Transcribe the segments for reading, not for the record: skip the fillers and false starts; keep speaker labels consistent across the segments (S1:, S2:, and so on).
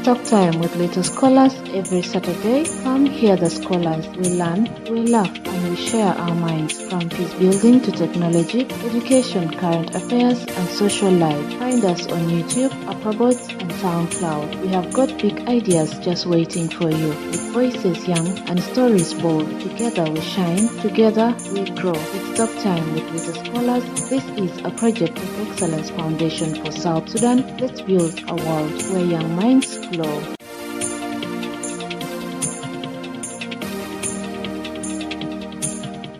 S1: Talk Time with Little Scholars every Saturday. Come hear the scholars. We learn, we laugh, and we share our minds from peace building to technology, education, current affairs, and social life. Find us on YouTube, Upperboards, and SoundCloud. We have got big ideas just waiting for you. With voices young and stories bold, together we shine, together we grow. It's Talk Time with Little Scholars. This is a project of Excellence Foundation for South Sudan. Let's build a world where young minds flow.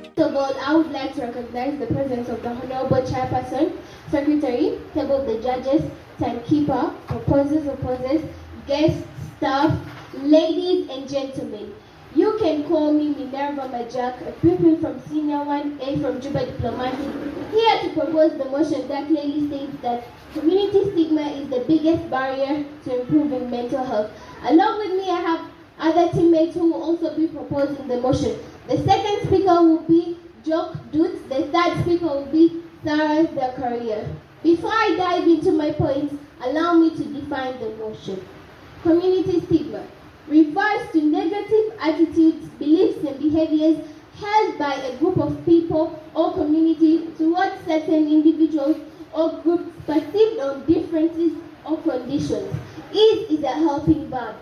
S2: First of all, I would like to recognize the presence of the Honorable Chairperson, Secretary, Table of the Judges, Timekeeper, Proposers, Opposers, guests, staff, ladies and gentlemen. You can call me Minerva Majak, a pupil from Senior 1A from Juba Diplomatic, here to propose the motion that clearly states that community stigma is the biggest barrier to improving mental health. Along with me, I have other teammates who will also be proposing the motion. The second speaker will be Juba Dut. The third speaker will be Sarah Zakaria. Before I dive into my points, allow me to define the motion. Community stigma refers to negative attitudes, beliefs, and behaviors held by a group of people or community towards certain individuals or groups perceived on differences or conditions. Is a helping verb.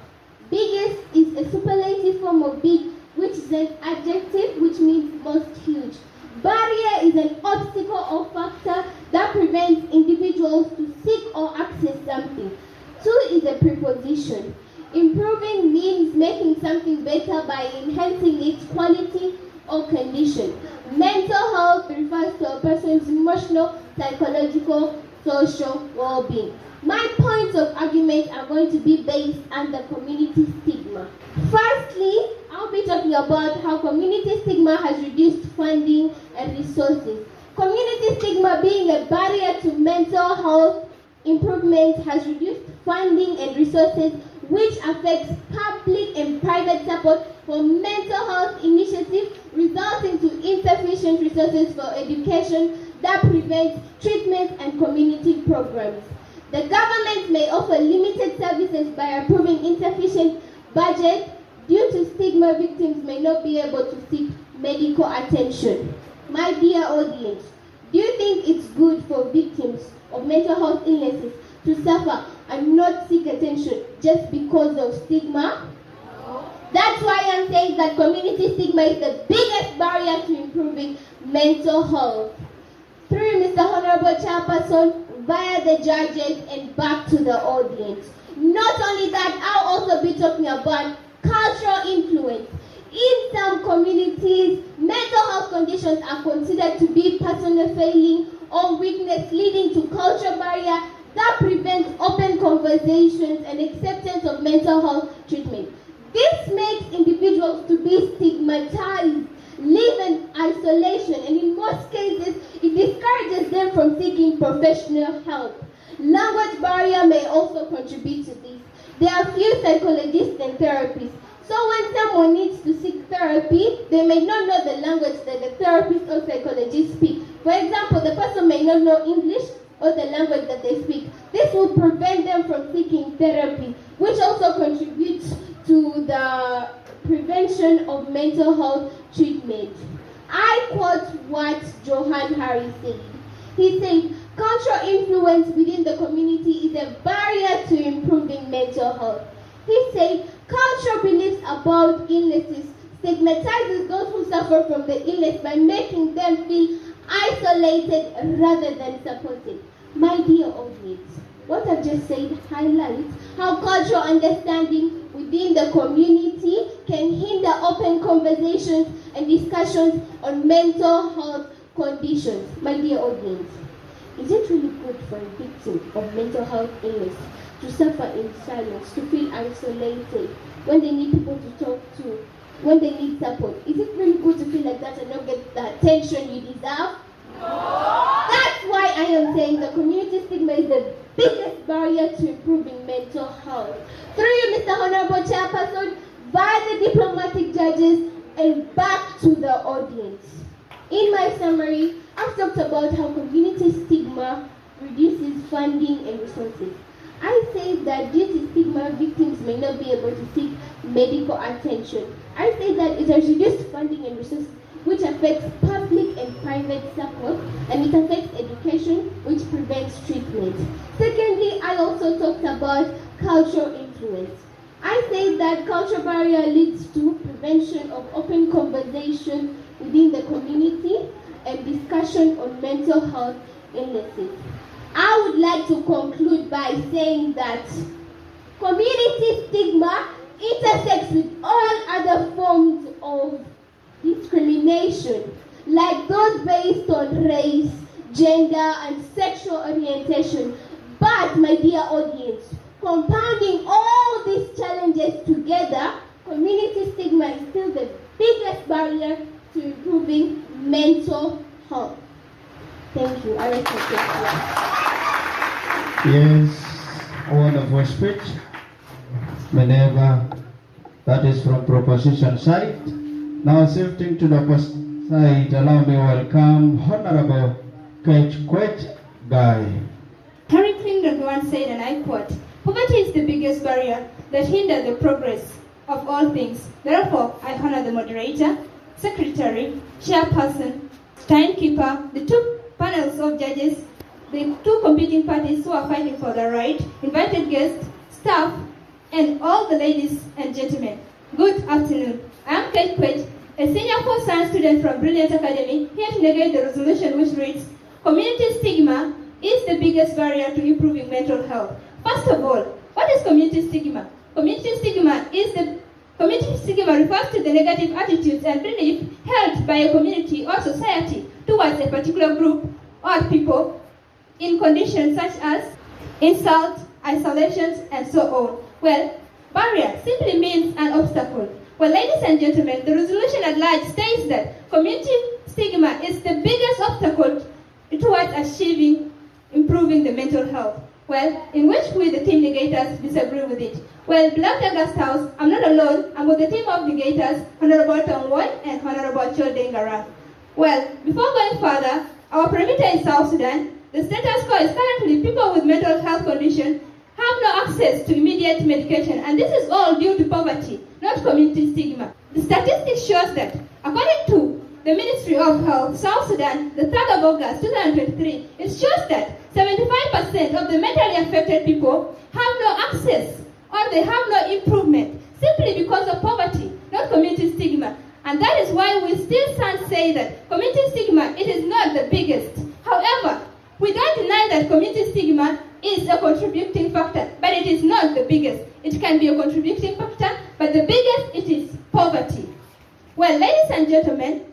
S2: Biggest is a superlative form of big, which is an adjective which means most huge. Barrier is an obstacle or factor that prevents individuals to seek or access something. To is a preposition. Improving means making something better by enhancing its quality or condition. Mental health refers to a person's emotional, psychological, social well-being. My points of argument are going to be based on the community stigma. Firstly, I'll be talking about how community stigma has reduced funding and resources. Community stigma being a barrier to mental health improvement has reduced funding and resources, which affects public and private support for mental health initiatives, resulting to insufficient resources for education that prevents treatment and community programs. The government may offer limited services by approving insufficient budget. Due to stigma, victims may not be able to seek medical attention. My dear audience, do you think it's good for victims of mental health illnesses to suffer and not seek attention just because of stigma? That's why I'm saying that community stigma is the biggest barrier to improving mental health. Through Mr. Honorable Chairperson, via the judges and back to the audience. Not only that, I'll also be talking about cultural influence. In some communities, mental health conditions are considered to be personal failing or weakness, leading to cultural barrier that prevents open conversations and acceptance of mental health treatment. This makes individuals to be stigmatized, live in isolation, and in most cases, it discourages them from seeking professional help. Language barrier may also contribute to this. There are few psychologists and therapists. So when someone needs to seek therapy, they may not know the language that the therapist or psychologist speak. For example, the person may not know English or the language that they speak. This will prevent them from seeking therapy, which also contributes to the prevention of mental health treatment. I quote what Johan Harry said. He said, cultural influence within the community is a barrier to improving mental health. He said, cultural beliefs about illnesses stigmatizes those who suffer from the illness by making them feel isolated rather than supported. My dear audience, what I've just said highlights how cultural understanding within the community can hinder open conversations and discussions on mental health conditions. My dear audience, is it really good for a victim of mental health illness to suffer in silence, to feel isolated when they need people to talk to, when they need support? Is it really good to feel like that and not get the attention you deserve? No. That's why I am saying the community stigma is the biggest barrier to improving mental health. Through you, Mr. Honorable Chairperson, via the diplomatic judges, and back to the audience. In my summary, I've talked about how community stigma reduces funding and resources. I say that due to stigma, victims may not be able to seek medical attention. I say that it has reduced funding and resources, which affects public and private support, and it affects education, which prevents treatment. Secondly, I also talked about cultural influence. I say that cultural barrier leads to prevention of open conversation within the community and discussion on mental health illnesses. I would like to conclude by saying that community stigma intersects with all other forms of discrimination, like those based on race, gender, and sexual orientation. But, my dear audience, compounding all these challenges together, community stigma is still the biggest barrier to improving mental health. Thank you. I respect you.
S3: Yes, wonderful speech. Whenever that is from proposition side. Now shifting to the opposite side, allow me to welcome Honorable Aketch Guy.
S4: Harry Clinton once said, and I quote, "Poverty is the biggest barrier that hinders the progress of all things. Therefore, I honor the moderator, secretary, chairperson, timekeeper, the two panels of judges, the two competing parties who are fighting for the right, invited guests, staff, and all the ladies and gentlemen. Good afternoon. I am Aketch, a senior first-time student from Brilliant Academy, here to negate the resolution which reads, community stigma is the biggest barrier to improving mental health. First of all, what is community stigma? Community stigma refers to the negative attitudes and beliefs held by a community or society towards a particular group or people in conditions such as insult, isolations, and so on. Well, barrier simply means an obstacle. Well, ladies and gentlemen, the resolution at large states that community stigma is the biggest obstacle towards improving the mental health. Well, in which we, the team negators, disagree with it. Well, beloved August House, I'm not alone. I'm with the team of negators, Honorable Tongwon and Honorable Chodengara. Well, before going further, our perimeter in South Sudan, the status quo is currently people with mental health conditions have no access to immediate medication, and this is all due to poverty, not community stigma. The statistics shows that, according to the Ministry of Health, South Sudan, the 3rd of August 2023, it shows that 75% of the mentally affected people have no access or they have no improvement simply because of poverty, not community stigma. And that is why we still stand say that community stigma, it is not the biggest. However, we don't deny that community stigma is a contributing factor, but it is not the biggest. It can be a contributing factor, but the biggest, it is poverty. Well, ladies and gentlemen,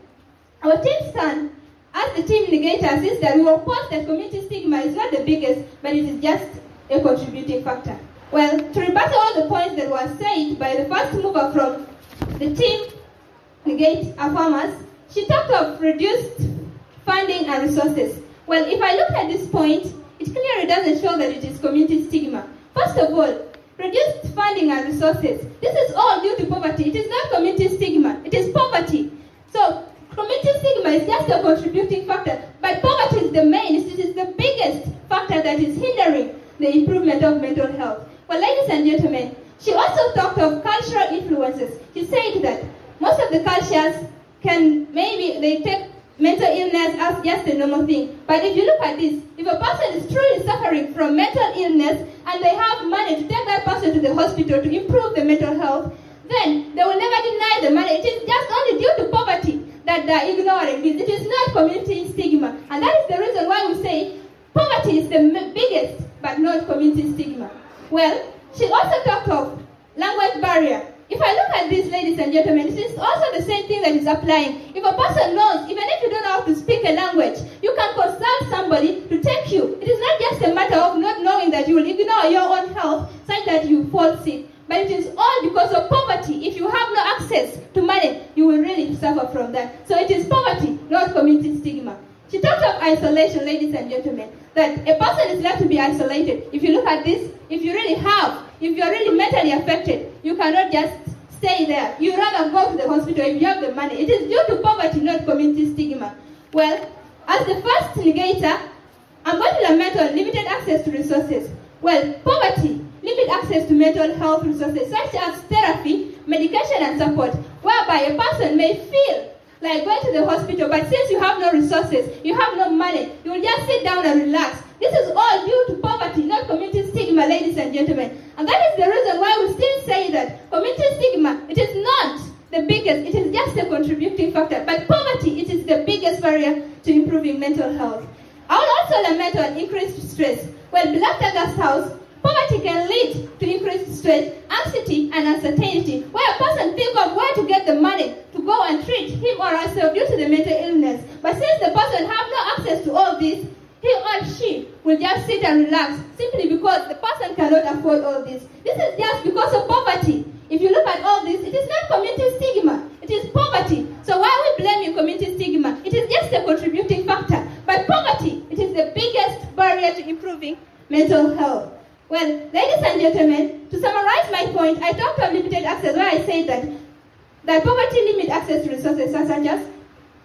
S4: our team stand as the team negators is that we will post that community stigma is not the biggest, but it is just a contributing factor. Well, to rebuttal all the points that were said by the first mover from the team negate farmers, she talked of reduced funding and resources. Well, if I look at this point, it clearly doesn't show that it is community stigma. First of all, reduced funding and resources. This is all due to poverty. It is not community stigma. It is poverty. So, community stigma is just a contributing factor, but poverty is the main, it is the biggest factor that is hindering the improvement of mental health. Well, ladies and gentlemen, she also talked of cultural influences. She said that most of the cultures they take mental illness as just a normal thing. But if you look at this, if a person is truly suffering from mental illness and they have money to take that person to the hospital to improve the mental health, then they will never deny the money. It is just only due to poverty that they are ignoring this. It is not community stigma. And that is the reason why we say poverty is the biggest, but not community stigma. Well, she also talked of language barrier. If I look at this, ladies and gentlemen, it is also the same thing that is applying. If a person knows, even if you don't know how to speak a language, you can consult somebody to take you. It is not just a matter of not knowing that you will ignore your own health such that you fall sick. But it is all because of poverty. If you have no access to money, you will really suffer from that. So it is poverty, not community stigma. She talked of isolation, ladies and gentlemen, that a person is left to be isolated. If you look at this, if you're really mentally affected, you cannot just stay there. You rather go to the hospital if you have the money. It is due to poverty, not community stigma. Well, as the first negator, I'm going to lament on limited access access to resources. Well, poverty limits access to mental health resources such as therapy, medication, and support, whereby a person may feel like going to the hospital, but since you have no resources, you have no money, you will just sit down and relax. This is all due to poverty, not community stigma, ladies and gentlemen. And that is the reason why we still say that community stigma, it is not the biggest, it is just a contributing factor. But poverty, it is the biggest barrier to improving mental health. I will also lament on increased stress. Well, beloved August House, poverty can lead to increased stress, anxiety, and uncertainty, where a person thinks of where to get the money to go and treat him or herself due to the mental illness. But since the person have no access to all this, he or she will just sit and relax simply because the person cannot afford all this. This is just because of poverty. If you look at all this, it is not community stigma, it is poverty. So why are we blaming community stigma? It is just a contributing factor. But poverty, it is the biggest barrier to improving mental health. Well, ladies and gentlemen, to summarize my point, I talked of limited access where I said that poverty limits access to resources such as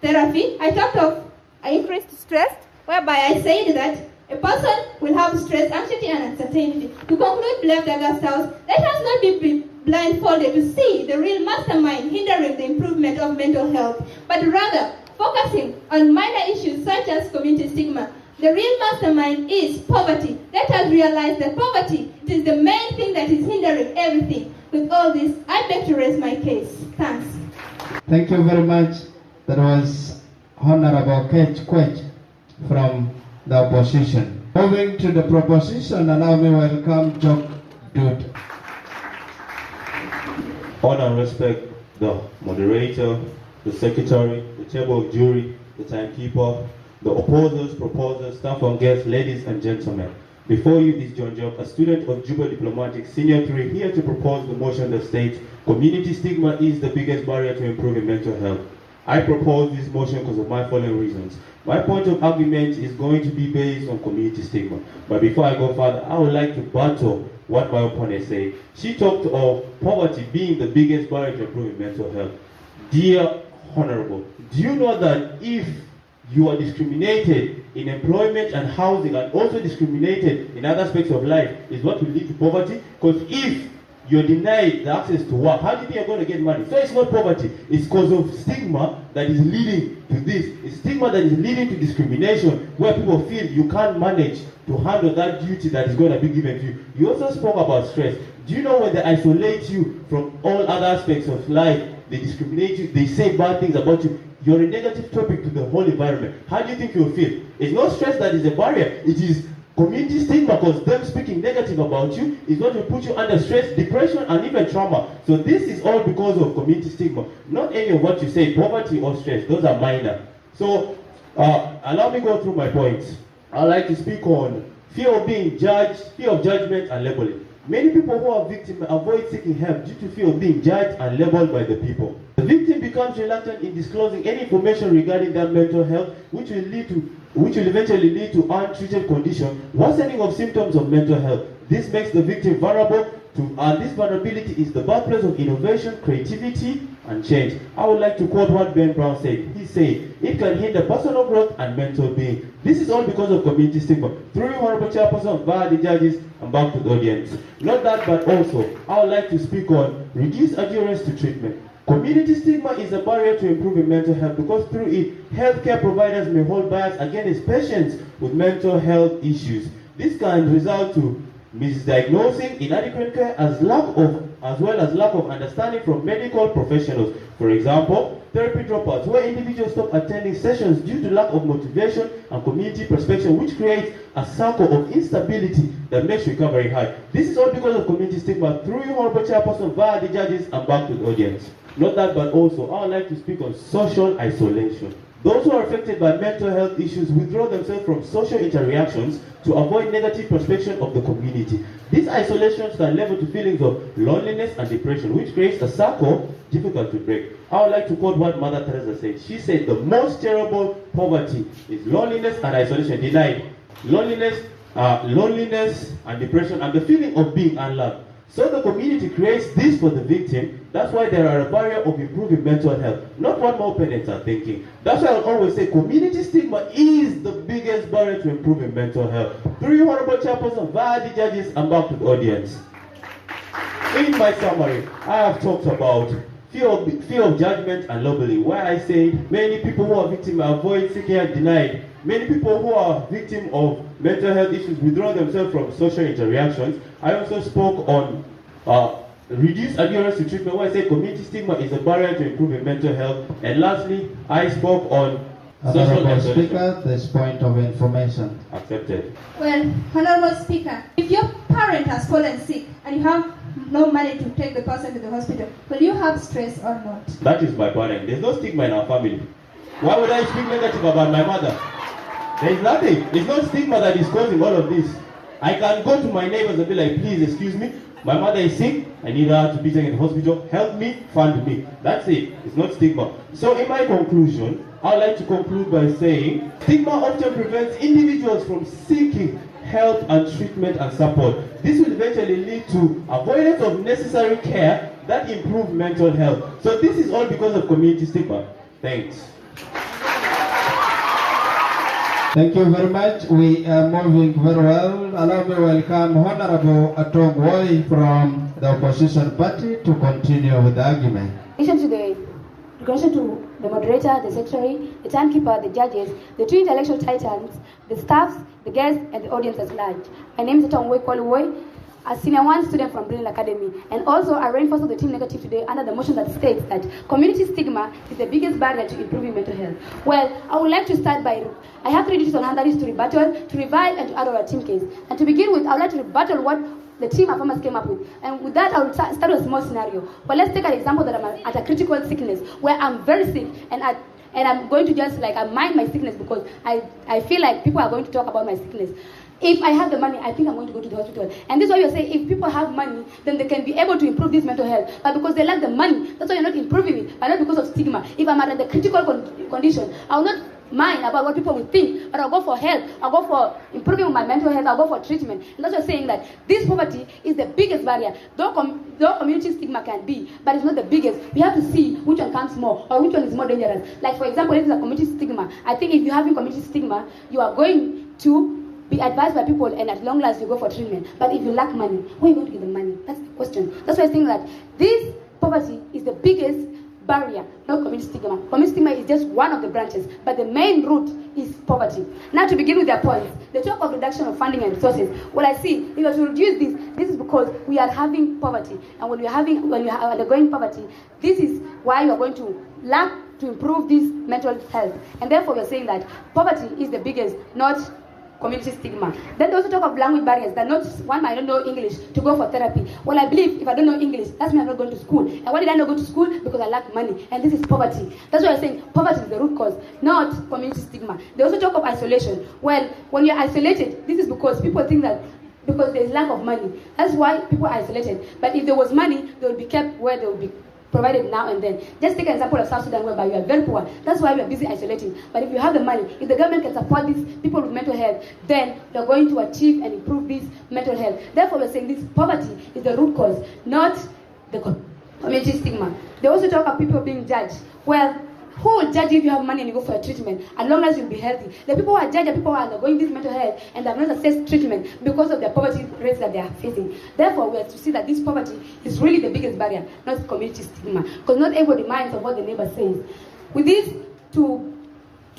S4: therapy. I talked of increased stress, whereby I said that a person will have stress, anxiety, and uncertainty. To conclude, beloved August House, let us not be blindfolded to see the real mastermind hindering the improvement of mental health, but rather focusing on minor issues such as community stigma. The real mastermind is poverty. Let us realize that poverty, it is the main thing that is hindering everything. With all this, I beg to raise my case. Thanks.
S3: Thank you very much. That was Honorable Aketch from the opposition. Moving to the proposition, allow me welcome Adut.
S5: Honor and respect the moderator, the secretary, the table of jury, the timekeeper, the opposers, proposers, staff and guests, ladies and gentlemen. Before you is John Job, a student of Juba Diplomatic, Senior 3, here to propose the motion that states community stigma is the biggest barrier to improving mental health. I propose this motion because of my following reasons. My point of argument is going to be based on community stigma. But before I go further, I would like to battle what my opponent said. She talked of poverty being the biggest barrier to improving mental health. Dear Honorable, do you know that if you are discriminated in employment and housing and also discriminated in other aspects of life is what will lead to poverty? Because if you're denied the access to work, how do you think you're going to get money? So it's not poverty, it's because of stigma that is leading to this. It's stigma that is leading to discrimination where people feel you can't manage to handle that duty that is going to be given to you. You also spoke about stress. Do you know when they isolate you from all other aspects of life, they discriminate you, they say bad things about you, you're a negative topic to the whole environment. How do you think you'll feel? It's not stress that is a barrier, it is community stigma, because them speaking negative about you is going to put you under stress, depression, and even trauma. So this is all because of community stigma. Not any of what you say, poverty or stress, those are minor. So allow me go through my points. I'd like to speak on fear of being judged, fear of judgment, and labeling. Many people who are victims avoid seeking help due to fear of being judged and labeled by the people. The victim becomes reluctant in disclosing any information regarding their mental health, which will eventually lead to untreated condition, worsening of symptoms of mental health. This makes the victim vulnerable to, and this vulnerability is the birthplace of innovation, creativity, and change. I would like to quote what Ben Brown said. He said, "It can hinder personal growth and mental being." This is all because of community stigma. Through you, Honorable Chairperson, via the judges, and back to the audience. Not that, but also, I would like to speak on reduced adherence to treatment. Community stigma is a barrier to improving mental health because through it, healthcare providers may hold bias against patients with mental health issues. This can result to misdiagnosing, inadequate care, as well as lack of understanding from medical professionals. For example, therapy dropouts, where individuals stop attending sessions due to lack of motivation and community perspective, which creates a circle of instability that makes recovery hard. This is all because of community stigma. Through you, Honorable Chairperson, via the judges, and back to the audience. Not that, but also, I would like to speak on social isolation. Those who are affected by mental health issues withdraw themselves from social interactions to avoid negative perception of the community. These isolations can lead to feelings of loneliness and depression, which creates a circle difficult to break. I would like to quote what Mother Teresa said. She said, "The most terrible poverty is loneliness and isolation, denied. Loneliness and depression, and the feeling of being unloved." So the community creates this for the victim. That's why there are a barrier of improving mental health. Not what more parents are thinking. That's why I always say community stigma is the biggest barrier to improving mental health. Through you, Honorable Chairperson, via the judges, and back to the audience. In my summary, I have talked about fear of judgment and labeling, where I say many people who are victims avoid seeking help denied. Many people who are victims of mental health issues withdraw themselves from social interactions. I also spoke on reduced adherence to treatment, where I say community stigma is a barrier to improving mental health. And lastly, I spoke on
S3: Honorable Speaker, this point of information.
S5: Accepted.
S4: Well, Honorable Speaker, if your parent has fallen sick and you have no money to take the person to the hospital, will you have stress or not?
S5: That is my parent. There's no stigma in our family. Why would I speak negative about my mother? There is nothing. There's no stigma that is causing all of this. I can go to my neighbors and be like, please excuse me, my mother is sick, I need her to be taken to the hospital, help me, fund me. That's it. It's not stigma. So in my conclusion, I'd like to conclude by saying, stigma often prevents individuals from seeking help and treatment and support. This will eventually lead to avoidance of necessary care that improve mental health. So this is all because of community stigma. Thanks.
S3: Thank you very much. We are moving very well. Allow me to welcome Honorable Atongwoi from the opposition party to continue with the argument.
S6: In relation to the moderator, the secretary, the timekeeper, the judges, the two intellectual titans, the staffs, the guests, and the audience at large. My name is Atongwoi Kwaluwoi, a senior one student from Brilliant Academy, and also I reinforce the team negative today under the motion that states that community stigma is the biggest barrier to improving mental health. Well, I would like to start by, I have 3 duties on hand, that is to rebuttal, to revive, and to add our team case. And to begin with, I would like to rebuttal what the team performers came up with. And with that, I will start with a small scenario. But let's take an example that I'm at a critical sickness, where I'm very sick, and I'm going to just I mind my sickness because I feel like people are going to talk about my sickness. If I have the money, I think I'm going to go to the hospital. And this is why you're saying if people have money, then they can be able to improve this mental health. But because they lack the money, that's why you're not improving it, but not because of stigma. If I'm at the critical condition, I will not mind about what people will think, but I'll go for help, I'll go for improving my mental health, I'll go for treatment. And that's why saying that this poverty is the biggest barrier. Though community stigma can be, but it's not the biggest. We have to see which one comes more, or which one is more dangerous. Like for example, if it's a community stigma, I think if you're having community stigma, you are going to be advised by people, and at long last you go for treatment. But if you lack money, where are you going to get the money? That's the question. That's why I think that this poverty is the biggest barrier, not community stigma. Community stigma is just one of the branches, but the main root is poverty. Now to begin with their points, they talk of reduction of funding and resources. Well, I see, if you are to reduce this is because we are having poverty. And when you are undergoing poverty, this is why you are going to lack to improve this mental health. And therefore we are saying that poverty is the biggest, not community stigma. Then they also talk of language barriers, that not one might not know English to go for therapy. Well, I believe if I don't know English, that's me I'm not going to school. And why did I not go to school? Because I lack money. And this is poverty. That's why I'm saying poverty is the root cause, not community stigma. They also talk of isolation. Well, when you're isolated, this is because people think that because there's lack of money. That's why people are isolated. But if there was money, they would be kept where they would be provided now and then. Just take an example of South Sudan, whereby you are very poor. That's why we are busy isolating. But if you have the money, if the government can support these people with mental health, then they're going to achieve and improve this mental health. Therefore, we're saying this poverty is the root cause, not the community stigma. They also talk of people being judged. Well, who will judge you if you have money and you go for a treatment, as long as you'll be healthy? The people who are judged are people who are undergoing this mental health and they have not accessed treatment because of their poverty rates that they are facing. Therefore, we have to see that this poverty is really the biggest barrier, not community stigma, because not everybody minds of what the neighbor says. With this, to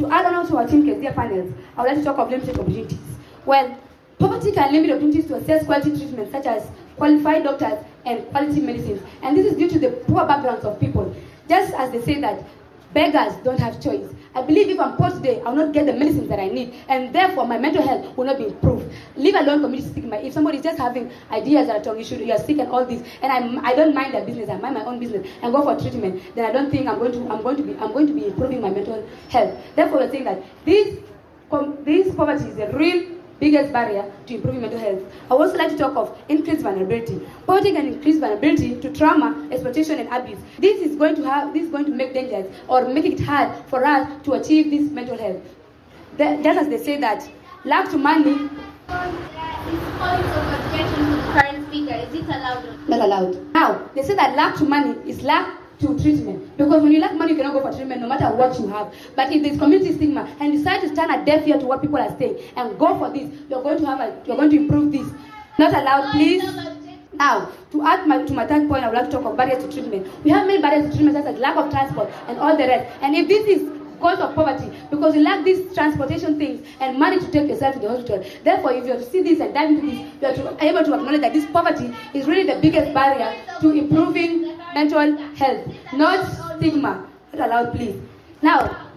S6: add on to our team case, dear panels, I would like to talk of limited opportunities. Well, poverty can limit opportunities to access quality treatment, such as qualified doctors and quality medicines. And this is due to the poor backgrounds of people. Just as they say that beggars don't have choice. I believe if I'm poor today, I will not get the medicines that I need, and therefore my mental health will not be improved. Leave alone community stigma. If somebody is just having ideas that are you are sick and all this, and I don't mind their business, I mind my own business and go for treatment, then I don't think I'm going to be improving my mental health. Therefore, we're saying that this poverty is a real biggest barrier to improving mental health. I would also like to talk of increased vulnerability. Poverty can increase vulnerability to trauma, exploitation, and abuse. This is going to make dangerous or make it hard for us to achieve this mental health. Just as they say that lack to money
S2: Point of objection to the current speaker. Is it allowed?
S6: Not allowed. Now, they say that lack to money is lack to treatment. Because when you lack money, you cannot go for treatment no matter what you have. But if there's community stigma and you decide to stand a deaf ear to what people are saying and go for this, you're going to improve this. Not allowed, please. Now, to add to my third point, I would like to talk of barriers to treatment. We have many barriers to treatment such as lack of transport and all the rest. And if this is because of poverty, because you lack these transportation things and money to take yourself to the hospital. Therefore, if you are to see this and dive into this, you are able to acknowledge that this poverty is really the biggest barrier to improving mental health, not stigma. Not allowed, please. Now,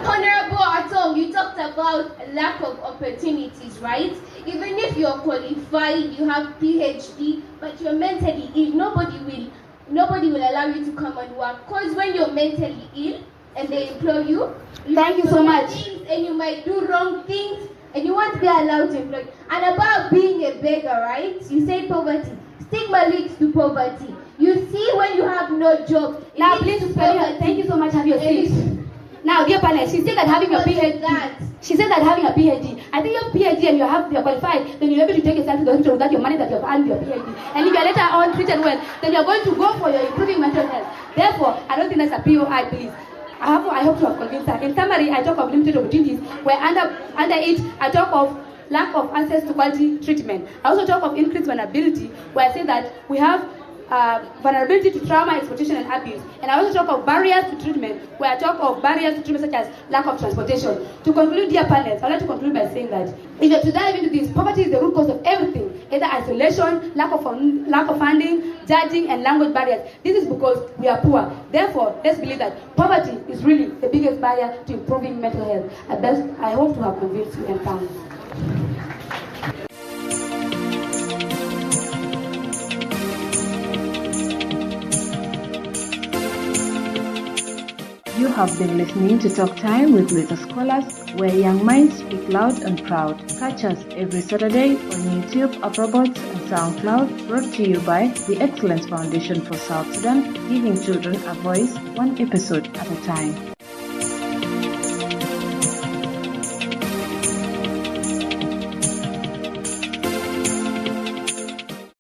S2: Honorable Atong, you talked about lack of opportunities, right? Even if you're qualified, you have PhD, but you're mentally ill, nobody will allow you to come and work. Because when you're mentally ill and they employ you,
S6: thank you so much.
S2: And you might do wrong things and you won't be allowed to employ. And about being a beggar, right? You say poverty. Stigma leads to poverty. You see, when you have no job.
S6: Now, please, thank you so much. Have your seat. Now, dear panel, she said that having a PhD. She said that having a PhD. I think you have PhD and you're qualified, then you're able to take yourself to the hospital without your money that you have earned your PhD. And if you're later on treated well, then you're going to go for your improving mental health. Therefore, I don't think that's a POI, please. I hope to have convinced her. In summary, I talk of limited opportunities, where under it, I talk of lack of access to quality treatment. I also talk of increased vulnerability, where I say that we have vulnerability to trauma, exploitation, and abuse. And I also talk of barriers to treatment, where I talk of barriers to treatment such as lack of transportation. To conclude, dear panelists, I'd like to conclude by saying that if you're to dive into this, poverty is the root cause of everything, either isolation, lack of funding, judging, and language barriers. This is because we are poor. Therefore, let's believe that poverty is really the biggest barrier to improving mental health. At best, I hope to have convinced you and found.
S1: You have been listening to Talk Time with Little Scholars, where young minds speak loud and proud. Catch us every Saturday on YouTube, Upperbots, and SoundCloud, brought to you by the Excellence Foundation for South Sudan, giving children a voice, one episode at a time.